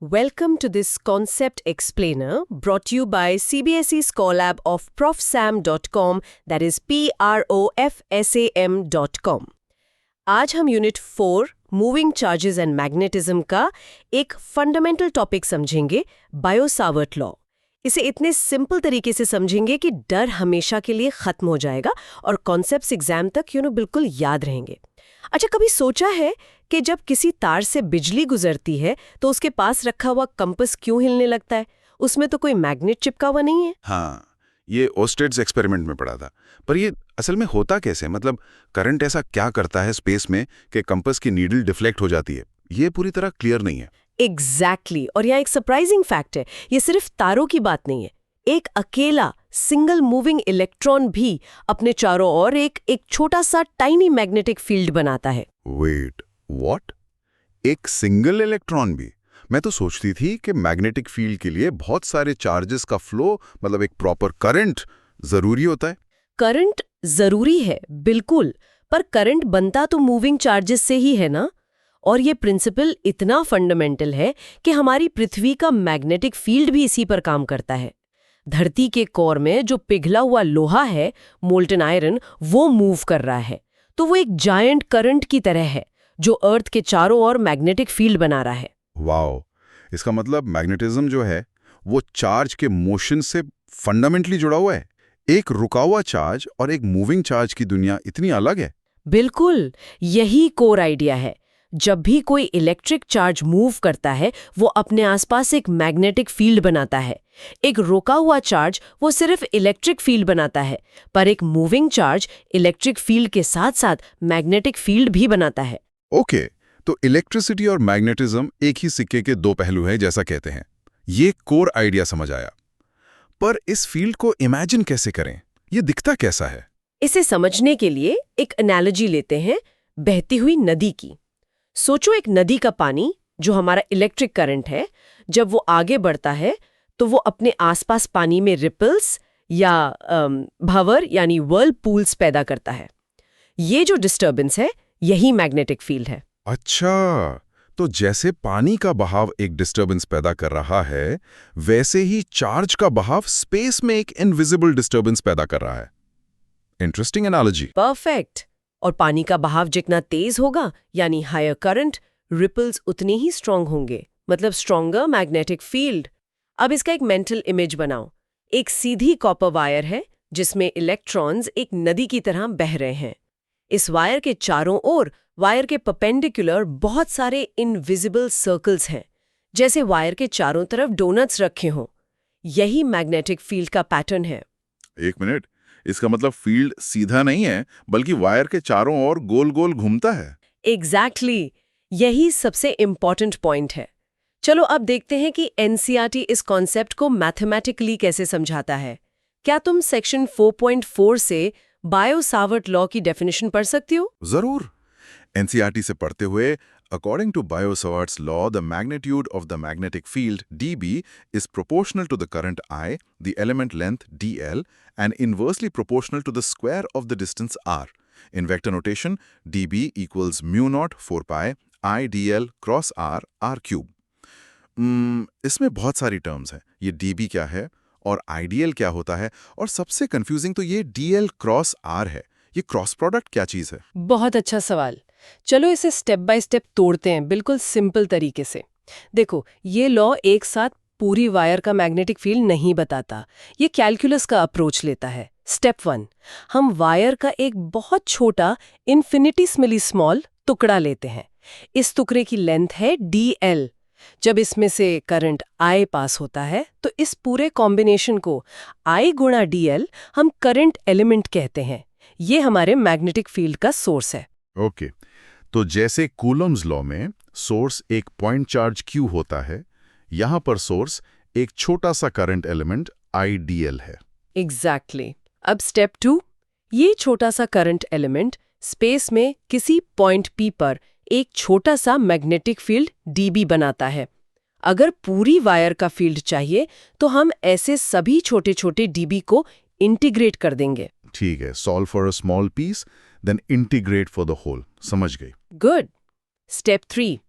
Welcome to this concept explainer brought to you by CBSE Scholar of profsam.com, that is profsam.com. आज हम unit 4 moving charges and magnetism का एक fundamental topic समझेंगे, Biot-Savart law. इसे इतने simple तरीके से समझेंगे कि डर हमेशा के लिए खत्म हो जाएगा और कॉन्सेप्ट्स एग्जाम तक बिल्कुल याद रहेंगे। अच्छा, कभी सोचा है कि जब किसी तार से बिजली गुजरती है तो उसके पास रखा हुआ कंपास क्यों हिलने लगता है? उसमें तो कोई मैग्नेट चिपका हुआ नहीं है। हाँ, ये ओस्टेड्स एक्सपेरिमेंट में पढ़ा था। पर ये असल में होता कैसे? मतलब करंट ऐसा क्या करता है स्पेस में कि कंपास की नीडल डिफ्लेक्ट हो जाती है? ये पूरी तरह क्लियर नहीं है। एग्जैक्टली और यहाँ एक सरप्राइजिंग फैक्ट है, ये सिर्फ तारों की बात नहीं है। एक अकेला सिंगल मूविंग इलेक्ट्रॉन भी अपने चारों ओर एक छोटा सा टाइनी मैग्नेटिक फील्ड बनाता है। Wait, what? एक सिंगल इलेक्ट्रॉन भी? मैं तो सोचती थी कि मैग्नेटिक फील्ड के लिए बहुत सारे चार्जेस का फ्लो, मतलब एक प्रॉपर करंट जरूरी होता है। करंट जरूरी है, बिल्कुल, पर करंट बनता तो मूविंग चार्जेस से ही है ना। और ये प्रिंसिपल इतना फंडामेंटल है कि हमारी पृथ्वी का मैग्नेटिक फील्ड भी इसी पर काम करता है। धरती के कोर में जो पिघला हुआ लोहा है, मोल्टन आयरन, वो मूव कर रहा है, तो वो एक जायंट करंट की तरह है जो अर्थ के चारों ओर मैग्नेटिक फील्ड बना रहा है। वाओ, इसका मतलब मैग्नेटिज्म जो है वो चार्ज के मोशन से फंडामेंटली जुड़ा हुआ है। एक रुका हुआ चार्ज और एक मूविंग चार्ज की दुनिया इतनी अलग है। बिल्कुल, यही कोर आइडिया है। जब भी कोई इलेक्ट्रिक चार्ज मूव करता है वो अपने आसपास एक मैग्नेटिक फील्ड बनाता है। एक रुका हुआ चार्ज वो सिर्फ इलेक्ट्रिक फील्ड बनाता है, पर एक मूविंग चार्ज इलेक्ट्रिक फील्ड के साथ साथ मैग्नेटिक फील्ड भी बनाता है। ओके, तो इलेक्ट्रिसिटी और मैग्नेटिज्म एक ही सिक्के के दो पहलू हैं, जैसा कहते हैं। ये कोर आइडिया समझ आया, पर इस फील्ड को इमेजिन कैसे करें? ये दिखता कैसा है? इसे समझने के लिए एक एनालॉजी लेते हैं, बहती हुई नदी की। सोचो, एक नदी का पानी जो हमारा इलेक्ट्रिक करंट है, जब वो आगे बढ़ता है तो वो अपने आसपास पानी में रिपल्स या भंवर यानी व्हर्लपूल्स पैदा करता है। ये जो डिस्टर्बेंस है यही मैग्नेटिक फील्ड है। अच्छा, तो जैसे पानी का बहाव एक डिस्टर्बेंस पैदा कर रहा है, वैसे ही चार्ज का बहाव स्पेस में एक इनविजिबल डिस्टर्बेंस पैदा कर रहा है। Interesting analogy. परफेक्ट। और पानी का बहाव जितना तेज होगा यानी हायर करंट, रिपल्स उतने ही स्ट्रांग होंगे, मतलब स्ट्रॉन्गर मैग्नेटिक फील्ड। अब इसका एक मेंटल इमेज बनाओ। एक सीधी कॉपर वायर है जिसमें इलेक्ट्रॉन्स एक नदी की तरह बह रहे हैं। इस वायर के चारों ओर वायर के परपेंडिकुलर बहुत सारे इनविजिबल सर्कल्स हैं, जैसे वायर के चारों तरफ डोनट्स रखे हों। यही मैग्नेटिक फील्ड का पैटर्न है। एक मिनट, इसका मतलब फील्ड सीधा नहीं है बल्कि वायर के चारों ओर गोल गोल घूमता है। एग्जैक्टली, यही सबसे इंपॉर्टेंट पॉइंट है। चलो अब देखते हैं कि एनसीईआरटी इस कॉन्सेप्ट को मैथमेटिकली कैसे समझाता है। क्या तुम सेक्शन 4.4 से बायो-सावर्ट लॉ की डेफिनेशन पढ़ सकती हो? जरूर। एनसीईआरटी से पढ़ते हुए, according to Biot-Savart's law, the magnitude of the magnetic field dB is proportional to the current I, the element length dl, and inversely proportional to the square of the distance r. In vector notation, dB equals mu naught 4 pi I dl cross r cube. इसमें बहुत सारी terms हैं। ये dB क्या है और ideal क्या होता है, और सबसे कंफ्यूजिंग तो ये dl क्रॉस r है। ये क्रॉस प्रोडक्ट क्या चीज है? बहुत अच्छा सवाल। चलो इसे स्टेप बाय स्टेप तोड़ते हैं, बिल्कुल सिंपल तरीके से। देखो, ये लॉ एक साथ पूरी वायर का मैग्नेटिक फील्ड नहीं बताता, ये कैलकुलस का अप्रोच लेता है। स्टेप 1, हम वायर का एक बहुत छोटा इन्फिनिटीसिमली स्मॉल टुकड़ा लेते हैं। इस टुकड़े की लेंथ है dl। जब इसमें से करंट I पास होता है तो इस पूरे कॉम्बिनेशन को I गुणा dl हम करंट एलिमेंट कहते हैं। ये हमारे मैग्नेटिक फील्ड का सोर्स है। ओके, तो जैसे कूलम्स लॉ में सोर्स एक पॉइंट चार्ज Q होता है, यहाँ पर सोर्स एक छोटा सा करंट एलिमेंट IDL है। एग्जैक्टली। अब स्टेप 2, ये छोटा सा करंट एलिमेंट स्पेस में किसी पॉइंट P पर एक छोटा सा मैग्नेटिक फील्ड dB बनाता है। अगर पूरी वायर का फील्ड चाहिए तो हम ऐसे सभी छोटे छोटे dB को इंटीग्रेट कर देंगे। ठीक है, solve for a small piece then integrate for the whole. समझ गई। गुड। स्टेप 3,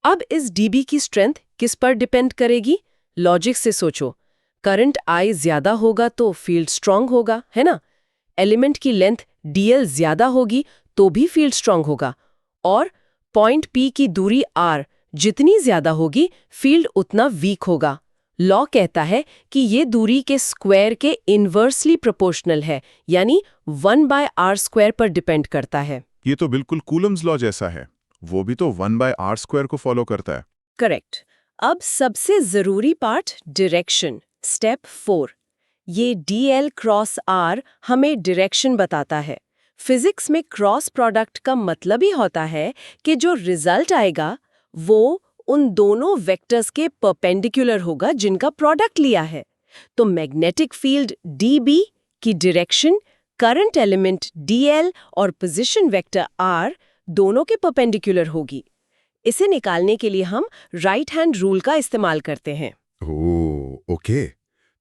अब इस dB की स्ट्रेंथ किस पर डिपेंड करेगी? लॉजिक से सोचो। करंट I ज्यादा होगा तो फील्ड स्ट्रांग होगा, है ना? एलिमेंट की लेंथ dl ज्यादा होगी तो भी फील्ड स्ट्रांग होगा। और पॉइंट P की दूरी r जितनी ज्यादा होगी, फील्ड उतना वीक होगा। लॉ कहता है कि ये दूरी के स्क्वायर के इनवर्सली प्रोपोर्शनल है, यानी 1/r² पर डिपेंड करता है। ये तो बिल्कुल कूलम्स लॉ जैसा है। वो भी तो 1/r² को फॉलो करता है। करेक्ट। अब सबसे जरूरी पार्ट, डायरेक्शन, स्टेप 4। ये dl क्रॉस r हमें डायरेक्शन बताता है। फिजिक्स में क्रॉस प्रोडक्ट का मतलब ही होता है कि जो रिजल्ट आएगा वो उन दोनों वेक्टर्स के परपेंडिकुलर होगा जिनका प्रोडक्ट लिया है। तो मैग्नेटिक फील्ड dB की डायरेक्शन करंट एलिमेंट dl और पोजीशन वेक्टर r दोनों के परपेंडिकुलर होगी। इसे निकालने के लिए हम राइट हैंड रूल का इस्तेमाल करते हैं। ओह, ओके।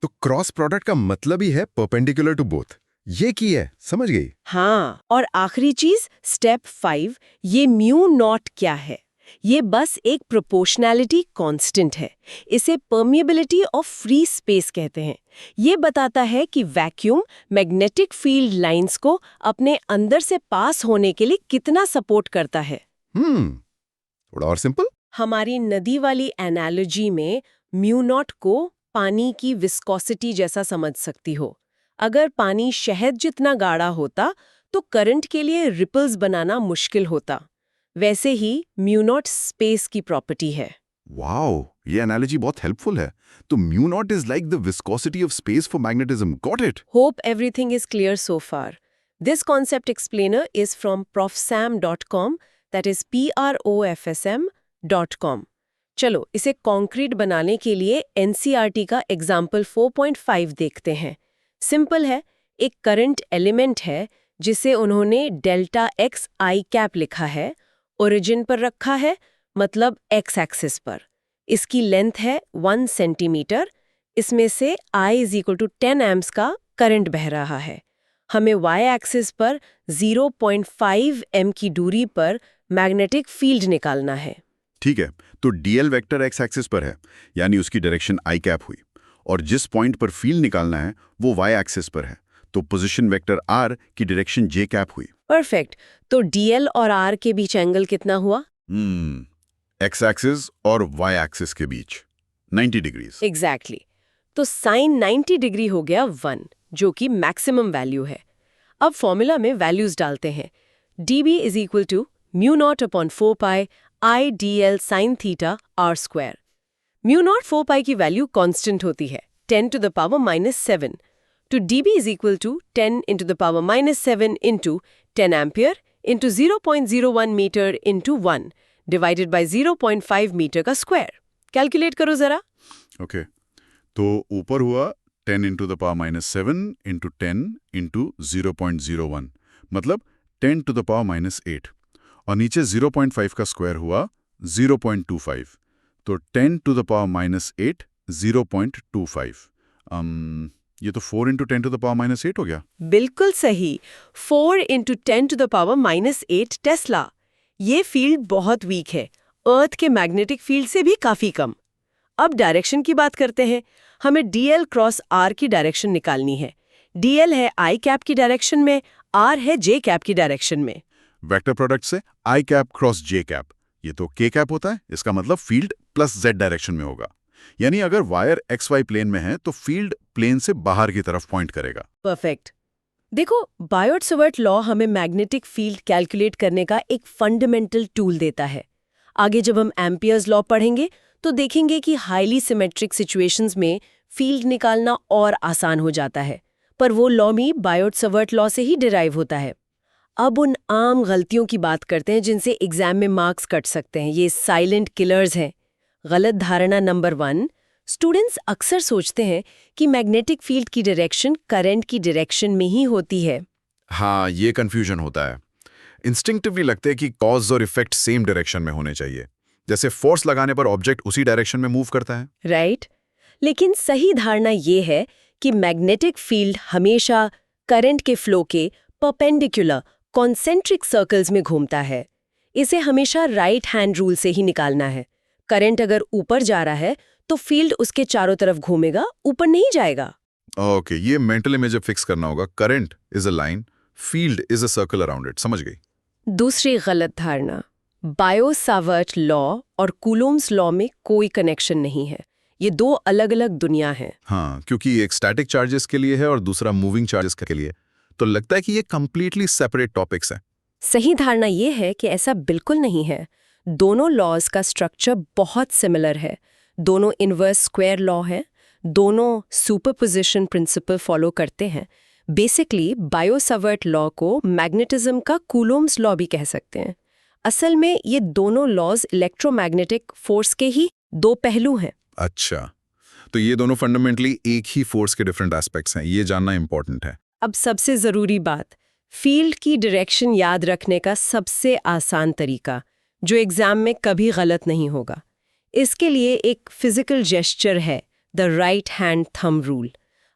तो क्रॉस प्रोडक्ट का मतलब ही है परपेंडिकुलर टू बोथ। ये की है, समझ गई। हाँ, और आखिरी चीज, स्टेप 5, ये म्यू नॉट क्या है? ये बस एक प्रोपोर्शनैलिटी कांस्टेंट है। इसे परमिएबिलिटी ऑफ फ्री स्पेस कहते हैं। ये बताता है कि वैक्यूम मैग्नेटिक फील्ड लाइंस को अपने अंदर से पास होने के लिए कितना सपोर्ट करता है। थोड़ा और सिंपल। हमारी नदी वाली एनालॉजी में म्यू नॉट को पानी की विस्कोसिटी जैसा समझ सकती हो। अगर पानी शहद जितना गाढ़ा होता तो करंट के लिए रिपल्स बनाना मुश्किल होता। वैसे ही म्यू नॉट स्पेस की प्रॉपर्टी है। वाओ, ये एनालॉजी बहुत हेल्पफुल है। तो mu naught is like the viscosity of space for magnetism. Got it. Hope everything is clear so far. This concept explainer is from profsam.com, that is profsm.com. चलो इसे concrete बनाने के लिए NCERT का example 4.5 देखते हैं। सिंपल है, एक करंट एलिमेंट है जिसे उन्होंने डेल्टा x I कैप लिखा है, ओरिजिन पर रखा है, मतलब x एक्सिस पर। इसकी लेंथ है 1 सेंटीमीटर। इसमें से I = 10 एम्प्स का करंट बह रहा है। हमें y एक्सिस पर 0.5 m की दूरी पर मैग्नेटिक फील्ड निकालना है। ठीक है, तो dl वेक्टर x एक्सिस पर है, यानी उसकी डायरेक्शन i कैप हुई। और जिस पॉइंट पर फील्ड निकालना है वो y एक्सिस पर है, तो पोजीशन वेक्टर r की डायरेक्शन j कैप हुई। परफेक्ट। तो dl और r के बीच एंगल कितना हुआ? x एक्सिस और y एक्सिस के बीच 90 डिग्रीज। एग्जैक्टली। तो साइन 90 डिग्री हो गया 1, जो कि मैक्सिमम वैल्यू है। अब फॉर्मूला में वैल्यूज डालते हैं। dB = μ0/4π I dl sin θ r²। μ0 4π की वैल्यू कांस्टेंट होती है, 10 to the power -7। तो dB = 10 × 10⁻⁷ into 10 ampere into 0.01 metre into 1 divided by 0.5 metre का स्क्वायर। कैलकुलेट करो जरा। ओके, तो ऊपर हुआ 10 × 10⁻⁷ into 10 into 0.01, मतलब 10 to the power -8। और नीचे 0.5 का स्क्वायर हुआ 0.25, तो 10 to the power -8 0.25। ये तो 4 × 10 to the power -8 हो गया। बिल्कुल सही, 4 × 10 to the power -8 टेस्ला। ये फील्ड बहुत वीक है, अर्थ के मैग्नेटिक फील्ड से भी काफी कम। अब डायरेक्शन की बात करते हैं। हमें dl क्रॉस r की डायरेक्शन निकालनी है। dl है I कैप की डायरेक्शन में, r है j कैप की डायरेक्शन में। वेक्टर प्रोडक्ट से i cap cross j cap, ये तो k कैप होता है। इसका मतलब फील्ड प्लस z डायरेक्शन में होगा। यानी अगर वायर xy प्लेन में है तो फील्ड प्लेन से बाहर की तरफ पॉइंट करेगा। परफेक्ट। देखो, बायोट-सवर्ट लॉ हमें मैग्नेटिक फील्ड कैलकुलेट करने का एक फंडामेंटल टूल देता है। आगे जब हम एम्पियर्स लॉ पढ़ेंगे तो देखेंगे कि हाईली सिमेट्रिक सिचुएशंस में फील्ड निकालना और आसान हो जाता है, पर वो लॉ भी बायोट-सवर्ट लॉ से ही डिराइव होता है। अब उन आम गलतियों की बात करते हैं जिनसे एग्जाम में मार्क्स कट सकते हैं। ये साइलेंट किलर्स हैं। गलत धारणा नंबर 1, स्टूडेंट्स अक्सर सोचते हैं कि मैग्नेटिक फील्ड की डायरेक्शन करंट की डायरेक्शन में ही होती है। हाँ, ये कंफ्यूजन होता है। इंस्टिंक्टिवली लगता है कि कॉज और इफेक्ट सेम डायरेक्शन में होने चाहिए, जैसे फोर्स लगाने पर ऑब्जेक्ट उसी डायरेक्शन में मूव करता है। राइट। लेकिन सही धारणा ये है कि मैग्नेटिक फील्ड हमेशा करंट के फ्लो के परपेंडिकुलर कॉन्सेंट्रिक सर्कल्स में घूमता है। इसे हमेशा राइट हैंड रूल से ही निकालना है। करंट अगर ऊपर जा रहा है तो फील्ड उसके चारों तरफ घूमेगा, ऊपर नहीं जाएगा। ओके, ये मेंटल इमेज फिक्स करना होगा। Current is a line, field is a circle around it. समझ गई। दूसरी गलत धारणा, बायो-सावर्ट लॉ और कूलोम्स लॉ में कोई कनेक्शन नहीं है। ये दो अलग अलग दुनिया हैं। हाँ, क्योंकि एक स्टैटिक चार्जेस के लिए है और दूसरा मूविंग चार्जेस के लिए, तो लगता है कि ये कंप्लीटली सेपरेट टॉपिक्स हैं। सही धारणा ये है कि ऐसा बिल्कुल नहीं है। दोनों लॉज का स्ट्रक्चर बहुत सिमिलर है। दोनों इनवर्स स्क्वायर लॉ है, दोनों सुपरपोजिशन प्रिंसिपल फॉलो करते हैं। बेसिकली बायो-सावर्ट लॉ को मैग्नेटिज्म का कूलोम्स लॉ भी कह सकते हैं। असल में ये दोनों लॉज इलेक्ट्रोमैग्नेटिक फोर्स के ही दो पहलू हैं। अच्छा, तो ये दोनों फंडामेंटली एक ही फोर्स के डिफरेंट एस्पेक्ट्स हैं, ये जानना इंपॉर्टेंट है। अब सबसे ज़रूरी बात, फील्ड की डायरेक्शन याद रखने का सबसे आसान तरीका, जो एग्जाम में कभी गलत नहीं होगा। इसके लिए एक फिजिकल जेस्चर है, the right hand thumb rule.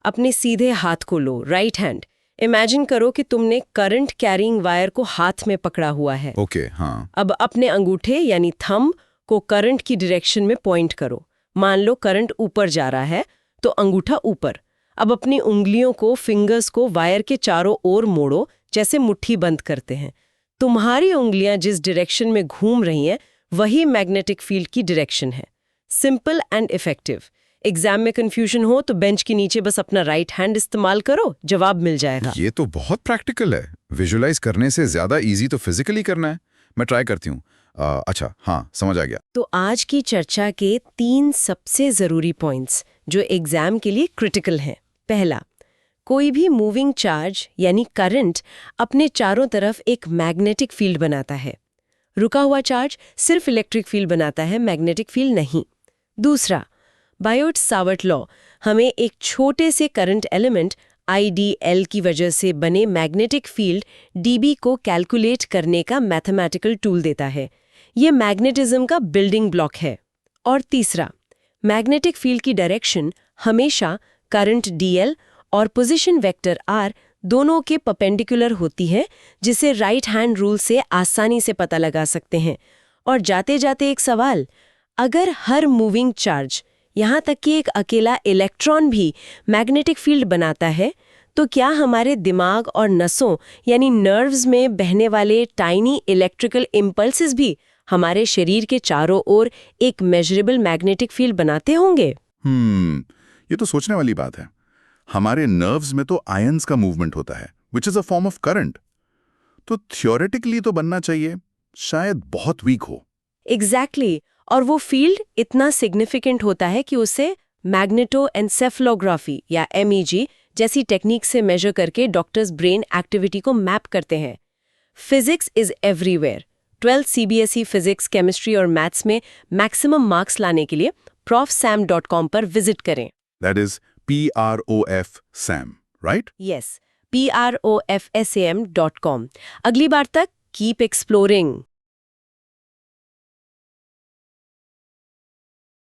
अपने सीधे हाथ को लो, राइट हैंड। इमेजिन करो कि तुमने करंट कैरिंग वायर को हाथ में पकड़ा हुआ है। ओके, हाँ। अब अपने अंगूठे यानी थंब को करंट की डायरेक्शन में पॉइंट करो। मान लो करंट ऊपर जा रहा है तो अंगूठा ऊपर। अब अपनी उंगलियों को, फिंगर्स को वायर के चारों ओर मोड़ो, जैसे मुट्ठी बंद करते हैं। तुम्हारी उंगलियां जिस डायरेक्शन में घूम रही हैं वही मैग्नेटिक फील्ड की डायरेक्शन है। Simple and effective. एग्जाम में कंफ्यूजन हो तो बेंच के नीचे बस अपना राइट हैंड इस्तेमाल करो, जवाब मिल जाएगा। ये तो बहुत प्रैक्टिकल है। विजुअलाइज करने से ज्यादा इजी तो फिजिकली करना है। मैं ट्राई करती हूँ। अच्छा, हाँ, समझ आ गया। तो आज की चर्चा के 3 सबसे ज़रूरी पॉइंट्स जो एग्जाम के लिए क्रिटिकल हैं। पहला, कोई भी मूविंग चार्ज यानी करंट अपने चारों तरफ एक मैग्नेटिक फील्ड बनाता है। रुका हुआ चार्ज सिर्फ इलेक्ट्रिक फील्ड बनाता है, मैग्नेटिक फील्ड नहीं। दूसरा, बायो-सावर्ट लॉ हमें एक छोटे से करंट एलिमेंट IDL की वजह से बने मैग्नेटिक फील्ड DB को कैलकुलेट करने का मैथमेटिकल टूल देता है। ये मैग्नेटिज्म का बिल्डिंग ब्लॉक है। और तीसरा, मैग्नेटिक फील्ड की डायरेक्शन हमेशा करंट DL और पोजीशन वेक्टर R दोनों के परपेंडिकुलर होती है, जिसे राइट हैंड रूल से आसानी से पता लगा सकते हैं। और जाते जाते एक सवाल, अगर हर मूविंग चार्ज, यहाँ तक कि एक अकेला इलेक्ट्रॉन भी मैग्नेटिक फील्ड बनाता है, तो क्या हमारे दिमाग और नसों यानी नर्व्स में बहने वाले टाइनी इलेक्ट्रिकल इम्पल्सेस भी हमारे शरीर के चारों ओर एक मेजरेबल मैग्नेटिक फील्ड बनाते होंगे? ये तो सोचने वाली बात है। हमारे नर्व्स में तो आयंस का मूवमेंट होता है, which is a form of current. तो थियोरेटिकली तो बनना चाहिए, शायद बहुत वीक हो। एग्जैक्टली। और वो फील्ड इतना सिग्निफिकेंट होता है कि उसे मैग्नेटोएन्सेफेलोग्राफी या MEG जैसी टेक्निक से मेजर करके डॉक्टर्स ब्रेन एक्टिविटी को मैप करते हैं। Physics is everywhere. 12 CBSE physics, chemistry और मैथ्स में मैक्सिमम मार्क्स लाने के लिए profsam.com पर विजिट करें। That is PROF SAM, right? Yes, PROFSAM.com। अगली बार तक कीप एक्सप्लोरिंग।